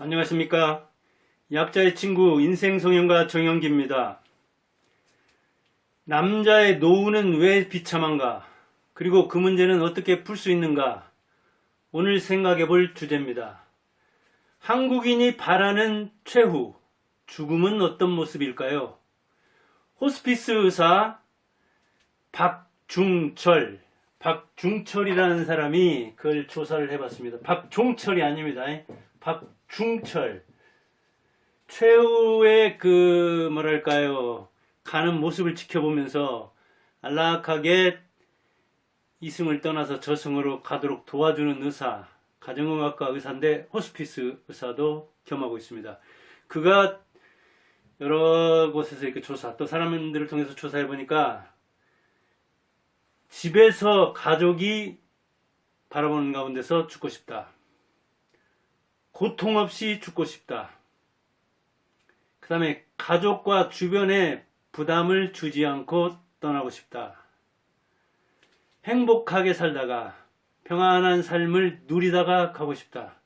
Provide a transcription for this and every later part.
안녕하십니까. 약자의 친구 인생성형가 정영기입니다. 남자의 노후는 왜 비참한가? 그리고 그 문제는 어떻게 풀 수 있는가? 오늘 생각해 볼 주제입니다. 한국인이 바라는 최후, 죽음은 어떤 모습일까요? 호스피스 의사 박중철이라는 사람이 그걸 조사를 해봤습니다. 박종철이 아닙니다. 박중철. 최후의 가는 모습을 지켜보면서 안락하게 이승을 떠나서 저승으로 가도록 도와주는 의사, 가정의학과 의사인데 호스피스 의사도 겸하고 있습니다. 그가 여러 곳에서 이렇게 또 사람들을 통해서 조사해 보니까 집에서 가족이 바라보는 가운데서 죽고 싶다. 고통 없이 죽고 싶다. 그 다음에 가족과 주변에 부담을 주지 않고 떠나고 싶다. 행복하게 살다가 평안한 삶을 누리다가 가고 싶다.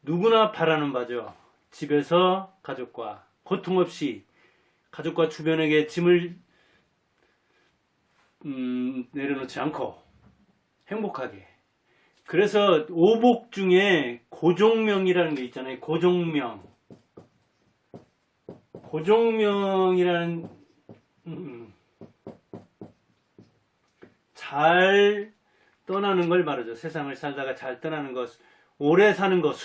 누구나 바라는 바죠. 집에서 가족과 고통 없이 가족과 주변에게 짐을 내려놓지 않고 행복하게. 그래서 오복 중에 고종명이라는 게 있잖아요. 고종명이라는 잘 떠나는 걸 말하죠. 세상을 살다가 잘 떠나는 것, 오래 사는 것,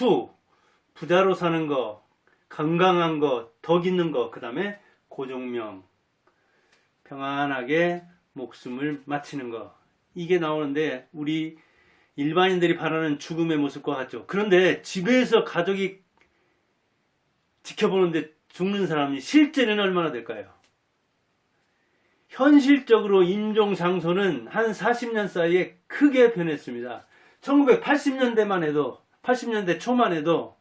부자로 사는 것, 건강한 것, 덕 있는 것, 그 다음에 고종명, 평안하게 목숨을 마치는 것. 이게 나오는데 우리 일반인들이 바라는 죽음의 모습과 같죠. 그런데 집에서 가족이 지켜보는데 죽는 사람이 실제는 얼마나 될까요? 현실적으로 임종 장소는 한 40년 사이에 크게 변했습니다. 1980년대만 해도, 80년대 초만 해도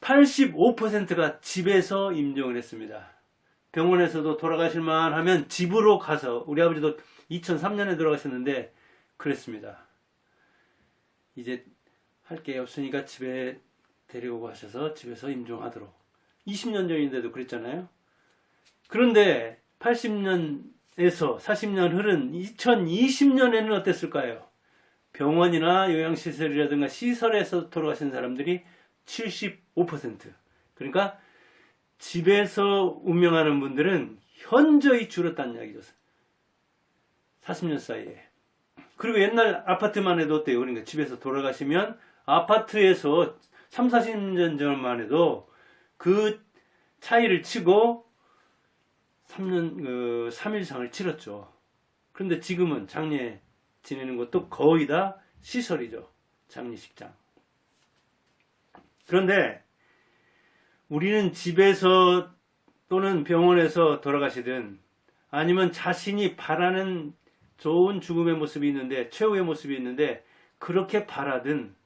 85%가 집에서 임종을 했습니다. 병원에서도 돌아가실만 하면 집으로 가서, 우리 아버지도 2003년에 돌아가셨는데 그랬습니다. 이제 할 게 없으니까 집에 데리고 가셔서 집에서 임종하도록. 20년 전인데도 그랬잖아요. 그런데 80년에서 40년 흐른 2020년에는 어땠을까요? 병원이나 요양시설이라든가 시설에서 돌아가신 사람들이 75%. 그러니까 집에서 운명하는 분들은 현저히 줄었다는 이야기죠. 40년 사이에. 그리고 옛날 아파트만 해도 어때요? 그러니까 집에서 돌아가시면 아파트에서 3, 40년 전만 해도 그 차이를 치고 3일상을 치렀죠. 그런데 지금은 장례 지내는 것도 거의 다 시설이죠. 장례식장. 그런데 우리는 집에서 또는 병원에서 돌아가시든 아니면 자신이 바라는 좋은 죽음의 모습이 있는데, 최후의 모습이 있는데 그렇게 바라든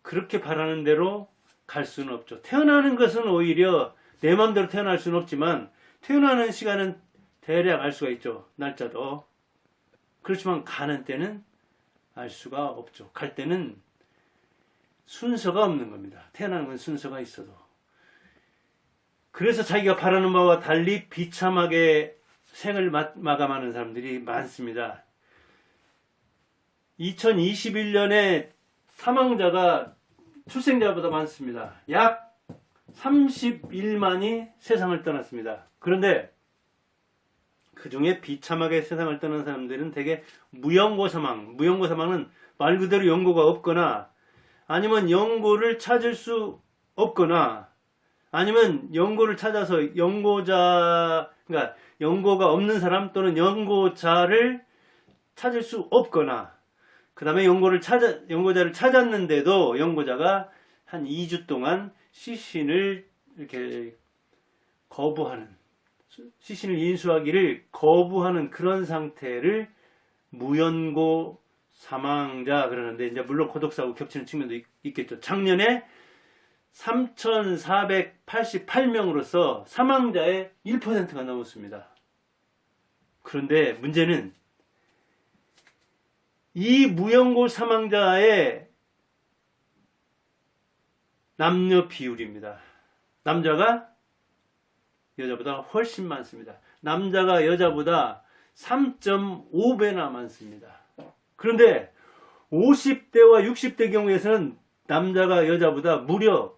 그렇게 바라는 대로 갈 수는 없죠. 태어나는 것은 오히려 내 마음대로 태어날 수는 없지만 태어나는 시간은 대략 알 수가 있죠. 날짜도. 그렇지만 가는 때는 알 수가 없죠. 갈 때는 순서가 없는 겁니다. 태어나는 건 순서가 있어도. 그래서 자기가 바라는 바와 달리 비참하게 생을 마감하는 사람들이 많습니다. 2021년에 사망자가 출생자보다 많습니다. 약 31만이 세상을 떠났습니다. 그런데 그 중에 비참하게 세상을 떠난 사람들은 대개 무연고 사망. 무연고 사망은 말 그대로 연고가 없거나 아니면 연고를 찾을 수 없거나 아니면 연고를 찾아서 그러니까 연고가 없는 사람 또는 연고자를 찾을 수 없거나 그 다음에 연고자를 찾았는데도 연고자가 한 2주 동안 시신을 이렇게 시신을 인수하기를 거부하는 그런 상태를 무연고 사망자 그러는데, 이제 물론 고독사하고 겹치는 측면도 있겠죠. 작년에 3,488명으로서 사망자의 1%가 넘었습니다. 그런데 문제는 이 무연고 사망자의 남녀 비율입니다. 남자가 여자보다 훨씬 많습니다. 남자가 여자보다 3.5배나 많습니다. 그런데 50대와 60대 경우에서는 남자가 여자보다 무려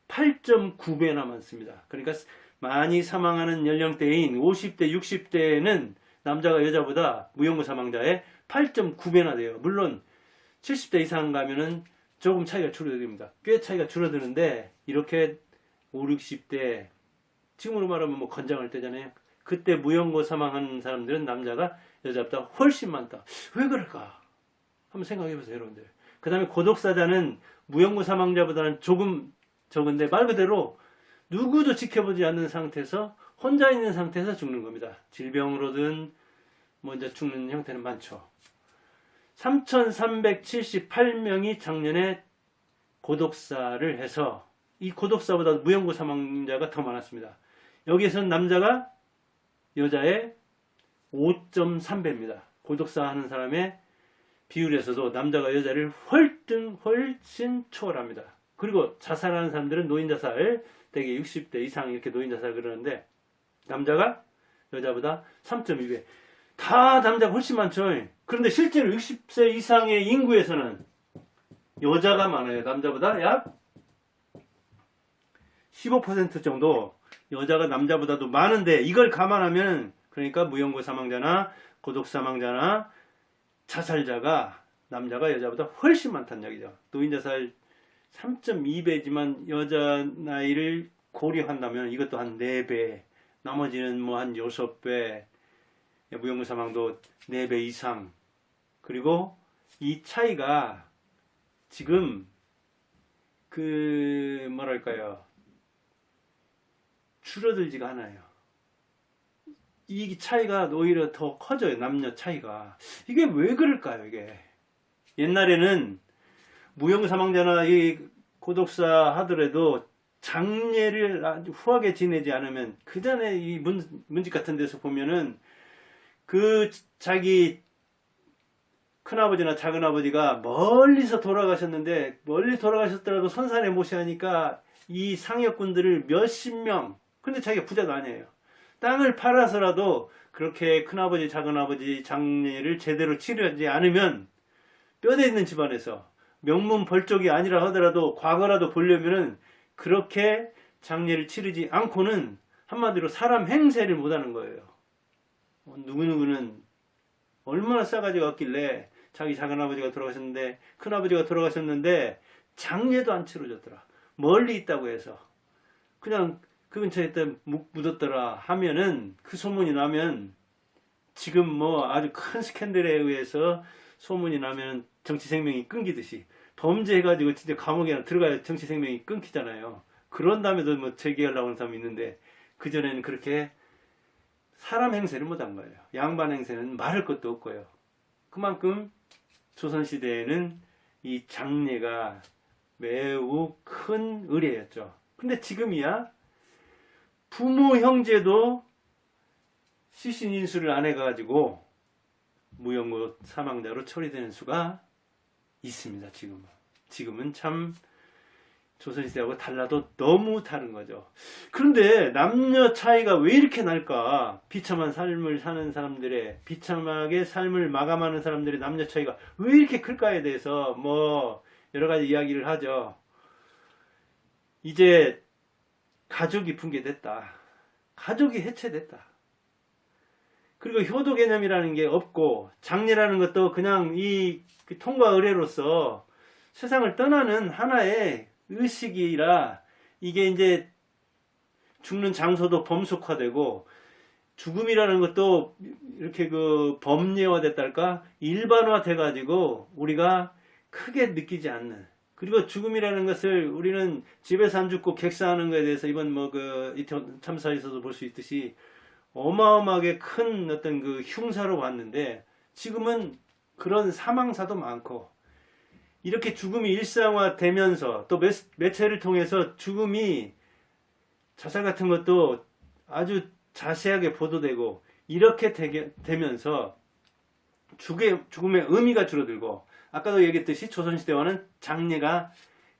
8.9배나 많습니다. 그러니까 많이 사망하는 연령대인 50대, 60대에는 남자가 여자보다 무연고 사망자의 8.9배나 돼요. 물론 70대 이상 가면은 조금 차이가 줄어듭니다. 꽤 차이가 줄어드는데 이렇게 5, 60대 지금으로 말하면 뭐 건장할 때잖아요. 그때 무연고 사망하는 사람들은 남자가 여자보다 훨씬 많다. 왜 그럴까? 한번 생각해 보세요, 여러분들. 그 다음에 고독사자는 무연고 사망자보다는 조금 적은데 말 그대로 누구도 지켜보지 않는 상태에서 혼자 있는 상태에서 죽는 겁니다. 질병으로든 먼저 죽는 형태는 많죠. 3,378명이 작년에 고독사를 해서 이 고독사보다 무연고 사망자가 더 많았습니다. 여기에서는 남자가 여자의 5.3배입니다. 고독사 하는 사람의 비율에서도 남자가 여자를 훨씬 초월합니다. 그리고 자살하는 사람들은 노인자살, 대개 60대 이상 이렇게 노인자살 그러는데 남자가 여자보다 3.2배. 다 남자가 훨씬 많죠. 그런데 실제로 60세 이상의 인구에서는 여자가 많아요. 남자보다 약 15% 정도 여자가 남자보다도 많은데 이걸 감안하면 그러니까 무연고 사망자나 고독 사망자나 자살자가 남자가 여자보다 훨씬 많다는 얘기죠. 노인자살 3.2배지만 여자 나이를 고려한다면 이것도 한 4배, 나머지는 뭐 한 6배, 무연고 사망도 4배 이상. 그리고 이 차이가 지금 뭐랄까요, 줄어들지가 않아요. 이 차이가 오히려 더 커져요. 남녀 차이가. 이게 왜 그럴까요? 이게 옛날에는 무연고 사망자나 이 고독사 하더라도 장례를 아주 후하게 지내지 않으면 그 전에 이 문집 같은 데서 보면은 그 자기 큰아버지나 작은아버지가 멀리서 돌아가셨는데 멀리 돌아가셨더라도 선산에 모시하니까 이 상역군들을 몇십 명, 근데 자기가 부자도 아니에요. 땅을 팔아서라도 그렇게 큰아버지 작은아버지 장례를 제대로 치르지 않으면 뼈대 있는 집안에서 명문 벌족이 아니라 하더라도 과거라도 보려면은 그렇게 장례를 치르지 않고는 한마디로 사람 행세를 못하는 거예요. 누구누구는 얼마나 싸가지가 없길래 자기 작은아버지가 돌아가셨는데 큰아버지가 돌아가셨는데 장례도 안 치러줬더라. 멀리 있다고 해서 그냥 그 근처에 묻었더라 하면은 그 소문이 나면 지금 뭐 아주 큰 스캔들에 의해서 소문이 나면 정치 생명이 끊기듯이 범죄해가지고 진짜 감옥에 들어가야 정치 생명이 끊기잖아요. 그런 다음에도 뭐 재기하려고 하는 사람이 있는데 그전에는 그렇게 사람 행세를 못한 거예요. 양반 행세는 말할 것도 없고요. 그만큼 조선시대에는 이 장례가 매우 큰 의례였죠. 근데 지금이야 부모 형제도 시신 인수를 안 해가지고 무연고 사망자로 처리되는 수가 있습니다. 지금은 참 조선시대하고 달라도 너무 다른 거죠. 그런데 남녀 차이가 왜 이렇게 날까? 비참한 삶을 사는 사람들의, 비참하게 삶을 마감하는 사람들의 남녀 차이가 왜 이렇게 클까에 대해서 뭐 여러 가지 이야기를 하죠. 이제 가족이 붕괴됐다. 가족이 해체됐다. 그리고 효도 개념이라는 게 없고 장례라는 것도 그냥 이 통과 의례로서 세상을 떠나는 하나의 의식이라 이게 이제 죽는 장소도 범속화되고 죽음이라는 것도 이렇게 법례화됐달까 일반화돼 가지고 우리가 크게 느끼지 않는, 그리고 죽음이라는 것을 우리는 집에서 안 죽고 객사하는 것에 대해서 이번 이태원 참사에서도 볼 수 있듯이 어마어마하게 큰 어떤 흉사로 봤는데 지금은 그런 사망사도 많고 이렇게 죽음이 일상화되면서 또 매체를 통해서 죽음이 자살 같은 것도 아주 자세하게 보도되고 이렇게 되면서 죽음의 의미가 줄어들고 아까도 얘기했듯이 조선시대와는 장례가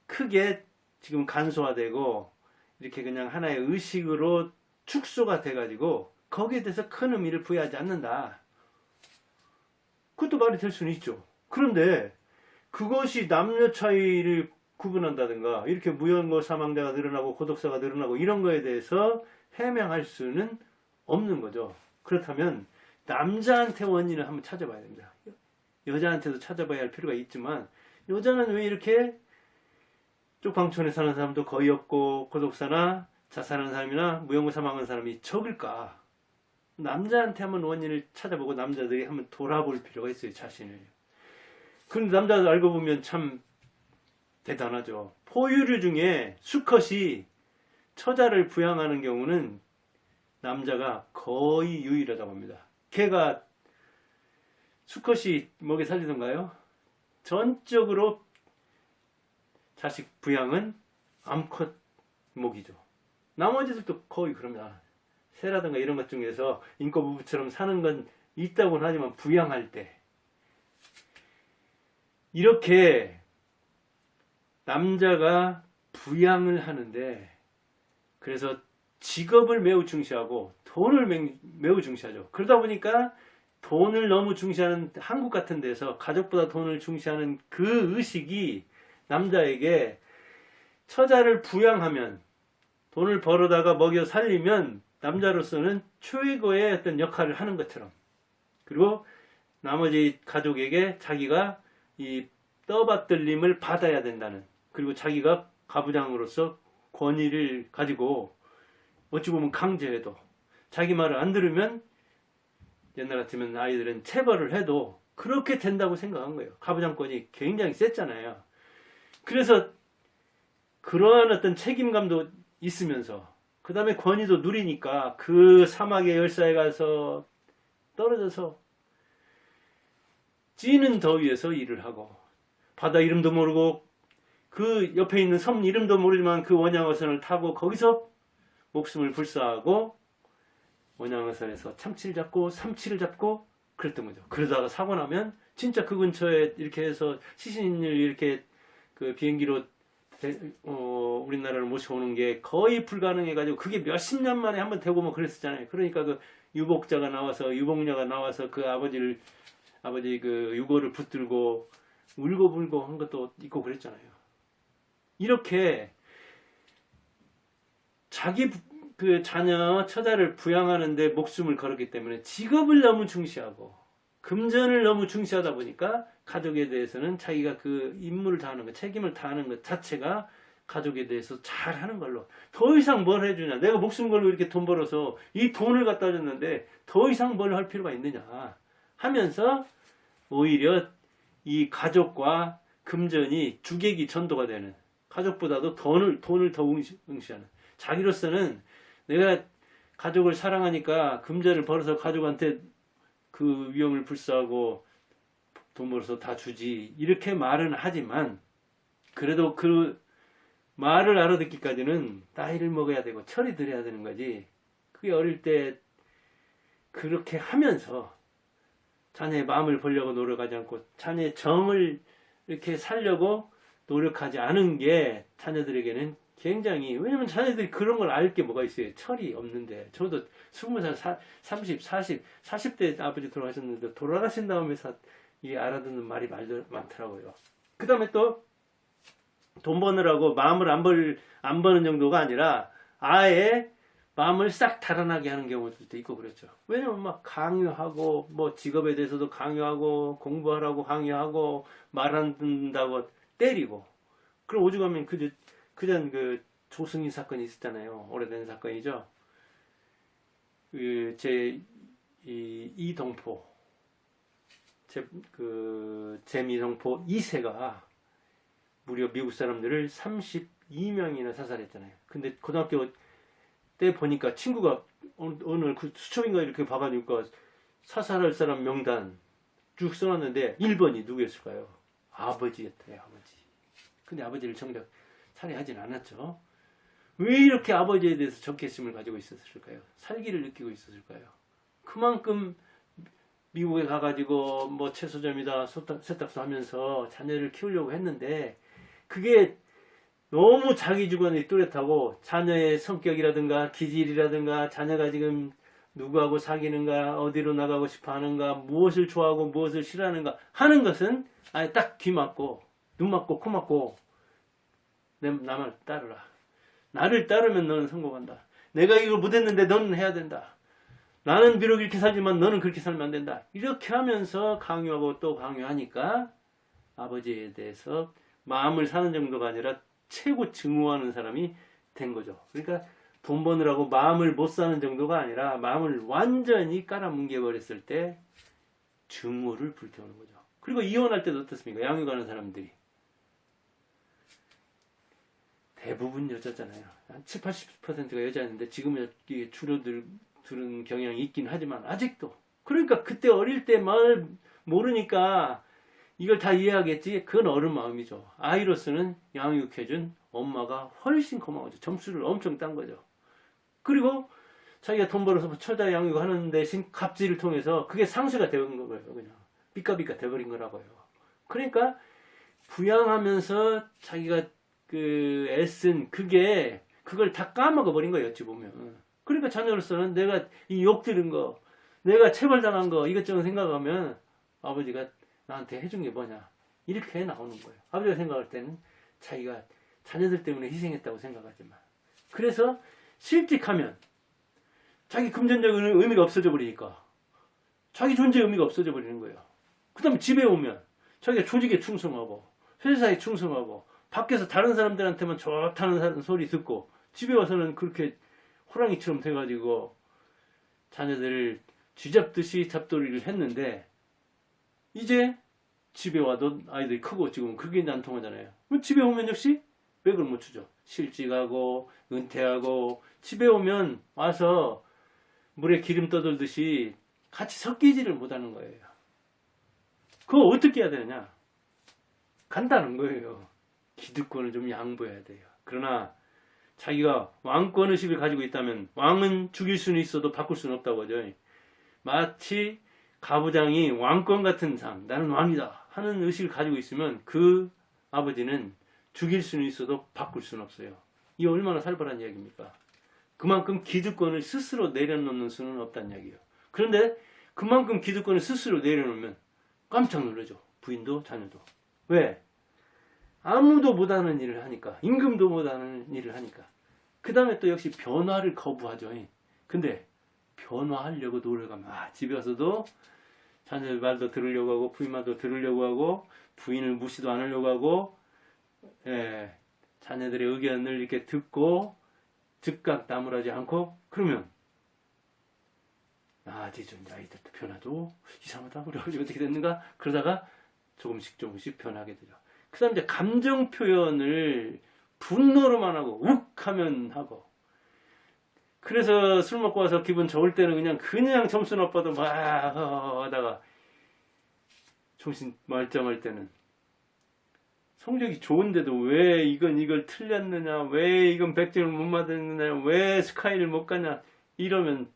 크게 지금 간소화되고 이렇게 그냥 하나의 의식으로 축소가 돼가지고 거기에 대해서 큰 의미를 부여하지 않는다. 그것도 말이 될 수는 있죠. 그런데 그것이 남녀 차이를 구분한다든가 이렇게 무연고 사망자가 늘어나고 고독사가 늘어나고 이런 거에 대해서 해명할 수는 없는 거죠. 그렇다면 남자한테 원인을 한번 찾아봐야 됩니다. 여자한테도 찾아봐야 할 필요가 있지만 여자는 왜 이렇게 쪽방촌에 사는 사람도 거의 없고 고독사나 자살하는 사람이나 무연고 사망하는 사람이 적을까? 남자한테 한번 원인을 찾아보고 남자들이 한번 돌아볼 필요가 있어요, 자신을. 그런데 남자들 알고 보면 참 대단하죠. 포유류 중에 수컷이 처자를 부양하는 경우는 남자가 거의 유일하다고 합니다. 걔가 수컷이 먹여 살리던가요? 전적으로 자식 부양은 암컷 목이죠. 나머지들도 거의 그럽니다. 새라든가 이런 것 중에서 인꼬부부처럼 사는 건 있다고는 하지만 부양할 때 이렇게 남자가 부양을 하는데 그래서 직업을 매우 중시하고 돈을 매우 중시하죠. 그러다 보니까 돈을 너무 중시하는 한국 같은 데서 가족보다 돈을 중시하는 그 의식이 남자에게 처자를 부양하면 돈을 벌어다가 먹여 살리면 남자로서는 최고의 어떤 역할을 하는 것처럼 그리고 나머지 가족에게 자기가 이 떠받들림을 받아야 된다는 그리고 자기가 가부장으로서 권위를 가지고 어찌 보면 강제해도 자기 말을 안 들으면 옛날 같으면 아이들은 체벌을 해도 그렇게 된다고 생각한 거예요. 가부장권이 굉장히 셌잖아요. 그래서 그러한 어떤 책임감도 있으면서 그 다음에 권위도 누리니까 그 사막의 열사에 가서 떨어져서 찌는 더위에서 일을 하고 바다 이름도 모르고 그 옆에 있는 섬 이름도 모르지만 그 원양어선을 타고 거기서 목숨을 불사하고 원양어선에서 참치를 잡고 삼치를 잡고 그랬던 거죠. 그러다가 사고 나면 진짜 그 근처에 이렇게 해서 시신을 이렇게 그 비행기로 우리나라를 모셔오는 게 거의 불가능해가지고 그게 몇십 년 만에 한번 되고 뭐 그랬었잖아요. 그러니까 그 유복자가 나와서 유복녀가 나와서 그 아버지 그 유고를 붙들고 울고불고 한 것도 있고 그랬잖아요. 이렇게 자기 그 자녀 처자를 부양하는데 목숨을 걸었기 때문에 직업을 너무 중시하고 금전을 너무 중시하다 보니까 가족에 대해서는 자기가 그 임무를 다하는 것, 책임을 다하는 것 자체가 가족에 대해서 잘하는 걸로 더 이상 뭘 해주냐. 내가 목숨 걸고 이렇게 돈 벌어서 이 돈을 갖다 줬는데 더 이상 뭘 할 필요가 있느냐 하면서 오히려 이 가족과 금전이 주객이 전도가 되는 가족보다도 돈을 더 응시하는 자기로서는 내가 가족을 사랑하니까 금전을 벌어서 가족한테 그 위험을 불사하고 돈 벌어서 다 주지 이렇게 말은 하지만 그래도 그 말을 알아듣기까지는 나이를 먹어야 되고 철이 들어야 되는 거지. 그게 어릴 때 그렇게 하면서 자녀의 마음을 보려고 노력하지 않고 자녀의 정을 이렇게 살려고 노력하지 않은 게 자녀들에게는 굉장히 왜냐면 자녀들이 그런 걸 알 게 뭐가 있어요. 철이 없는데 저도 20살, 30, 40대 아버지 돌아가셨는데 돌아가신 다음에 이 알아듣는 말이 많더라고요. 그 다음에 또 돈 버느라고 마음을 안 버는 정도가 아니라 아예 마음을 싹 달아나게 하는 경우들도 있고 그렇죠. 왜냐면 막 강요하고 뭐 직업에 대해서도 강요하고 공부하라고 강요하고 말 안 듣는다고 때리고 그럼 오죽하면 그전 그 조승희 사건이 있었잖아요. 오래된 사건이죠. 이동포 재미동포 2세가 무려 미국 사람들을 32명이나 사살했잖아요. 근데 고등학교 때 보니까 친구가 오늘 그 수첩인가 이렇게 봐가니까 사살할 사람 명단 쭉 써놨는데 1번이 누구였을까요? 아버지였대요. 아버지. 근데 아버지를 정작 살해하진 않았죠. 왜 이렇게 아버지에 대해서 적개심을 가지고 있었을까요? 살기를 느끼고 있었을까요? 그만큼 미국에 가가지고 뭐 채소점이다 세탁소 하면서 자녀를 키우려고 했는데 그게 너무 자기 주관이 뚜렷하고 자녀의 성격이라든가 기질이라든가 자녀가 지금 누구하고 사귀는가 어디로 나가고 싶어 하는가 무엇을 좋아하고 무엇을 싫어하는가 하는 것은 아예 딱 귀 막고 눈 막고 코 막고 나만 따르라. 나를 따르면 너는 성공한다. 내가 이걸 못했는데 너는 해야 된다. 나는 비록 이렇게 살지만 너는 그렇게 살면 안 된다. 이렇게 하면서 강요하고 또 강요하니까 아버지에 대해서 마음을 사는 정도가 아니라 최고 증오하는 사람이 된 거죠. 그러니까 돈 버느라고 마음을 못 사는 정도가 아니라 마음을 완전히 깔아뭉개 버렸을 때 증오를 불태우는 거죠. 그리고 이혼할 때도 어떻습니까? 양육하는 사람들이 대부분 여자잖아요. 한 70, 80%가 여자였는데 지금은 이게 줄어드는 경향이 있긴 하지만 아직도. 그러니까 그때 어릴 때 말 모르니까 이걸 다 이해하겠지. 그건 어른 마음이죠. 아이로서는 양육해준 엄마가 훨씬 고마워져. 점수를 엄청 딴 거죠. 그리고 자기가 돈 벌어서 처자 양육하는 대신 갑질을 통해서 그게 상쇄가 되는 거예요. 그냥 삐까삐까 돼버린 거라고요. 그러니까 부양하면서 자기가 그 애쓴 그걸 다 까먹어 버린 거예요. 어찌 보면. 그러니까 자녀로서는 내가 이 욕 들은 거, 내가 체벌당한 거 이것저것 생각하면 아버지가 나한테 해준 게 뭐냐 이렇게 나오는 거예요. 아버지가 생각할 때는 자기가 자녀들 때문에 희생했다고 생각하지만 그래서 실직하면 자기 금전적인 의미가 없어져 버리니까 자기 존재의 의미가 없어져 버리는 거예요. 그 다음에 집에 오면 자기가 조직에 충성하고 회사에 충성하고 밖에서 다른 사람들한테만 좋다는 소리 듣고 집에 와서는 그렇게 호랑이처럼 돼가지고 자녀들을 쥐잡듯이 잡돌이를 했는데 이제 집에 와도 아이들이 크고 지금 그게 안 통하잖아요. 그럼 집에 오면 역시 맥을 못 추죠. 실직하고 은퇴하고 집에 오면 와서 물에 기름 떠돌듯이 같이 섞이지를 못하는 거예요. 그거 어떻게 해야 되느냐? 간다는 거예요. 기득권을 좀 양보해야 돼요. 그러나 자기가 왕권 의식을 가지고 있다면 왕은 죽일 수는 있어도 바꿀 수는 없다고 하죠. 마치 가부장이 왕권 같은 삶, 나는 왕이다 하는 의식을 가지고 있으면 그 아버지는 죽일 수는 있어도 바꿀 수는 없어요. 이 얼마나 살벌한 이야기입니까? 그만큼 기득권을 스스로 내려놓는 수는 없다는 이야기예요. 그런데 그만큼 기득권을 스스로 내려놓으면 깜짝 놀라죠. 부인도 자녀도. 왜? 아무도 못하는 일을 하니까. 임금도 못하는 일을 하니까. 그 다음에 또 역시 변화를 거부하죠. 근데 변화하려고 노력하면 집에 와서도 자녀 말도 들으려고 하고 부인 말도 들으려고 하고 부인을 무시도 안 하려고 하고 자녀들의 의견을 이렇게 듣고 즉각 나무라지 않고 그러면 이제 좀 아이들도 변화도 이상하다 우리 아버지 어떻게 됐는가 그러다가 조금씩 변하게 되죠. 그 다음 이제 감정 표현을 분노로만 하고 욱 하면 하고 그래서 술 먹고 와서 기분 좋을 때는 그냥 점수 나빠도 막 하다가 정신 말짱할 때는 성적이 좋은데도 왜 이걸 틀렸느냐 왜 이건 100점을 못 맞았느냐 왜 스카이를 못 가냐 이러면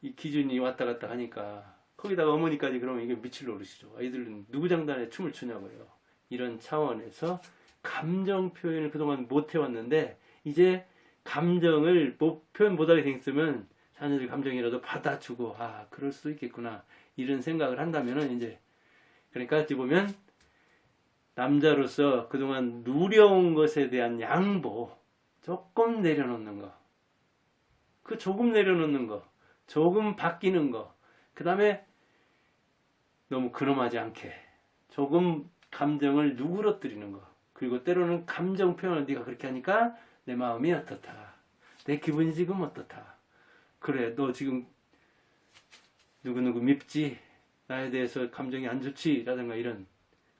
이 기준이 왔다 갔다 하니까 거기다가 어머니까지 그러면 이게 미칠 노릇이죠. 아이들은 누구 장단에 춤을 추냐고요. 이런 차원에서 감정 표현을 그동안 못 해왔는데 이제 감정을 표현 못하게 됐으면 자녀들 감정이라도 받아주고 그럴 수도 있겠구나 이런 생각을 한다면은 이제 그러니까 어찌 보면 남자로서 그동안 누려온 것에 대한 양보 조금 내려놓는 거 그 조금 내려놓는 거 조금 바뀌는 거 그 다음에 너무 근엄하지 않게 조금 감정을 누그러뜨리는 거 그리고 때로는 감정 표현을 네가 그렇게 하니까 내 마음이 어떻다 내 기분이 지금 어떻다 그래 너 지금 누구누구 밉지 나에 대해서 감정이 안 좋지 라든가 이런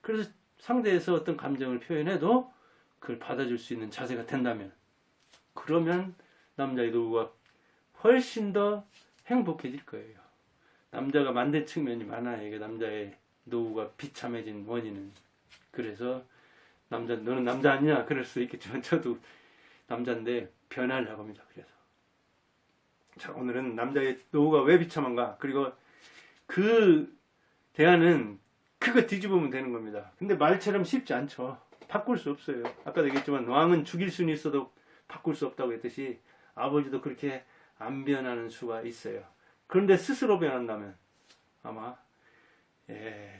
그래서 상대에서 어떤 감정을 표현해도 그걸 받아줄 수 있는 자세가 된다면 그러면 남자의 노후가 훨씬 더 행복해질 거예요. 남자가 만든 측면이 많아요. 이게 남자의 노후가 비참해진 원인은. 그래서 너는 남자 아니냐 그럴 수 있겠지만 저도 남자인데 변하려고 합니다. 그래서 자 오늘은 남자의 노후가 왜 비참한가 그리고 그 대안은 그거 뒤집으면 되는 겁니다. 근데 말처럼 쉽지 않죠. 바꿀 수 없어요. 아까도 얘기했지만 왕은 죽일 수는 있어도 바꿀 수 없다고 했듯이 아버지도 그렇게 안 변하는 수가 있어요. 그런데 스스로 변한다면 아마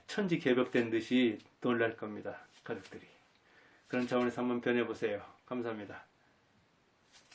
천지개벽된 듯이 놀랄 겁니다. 가족들이. 그런 차원에서 한번 변해보세요. 감사합니다.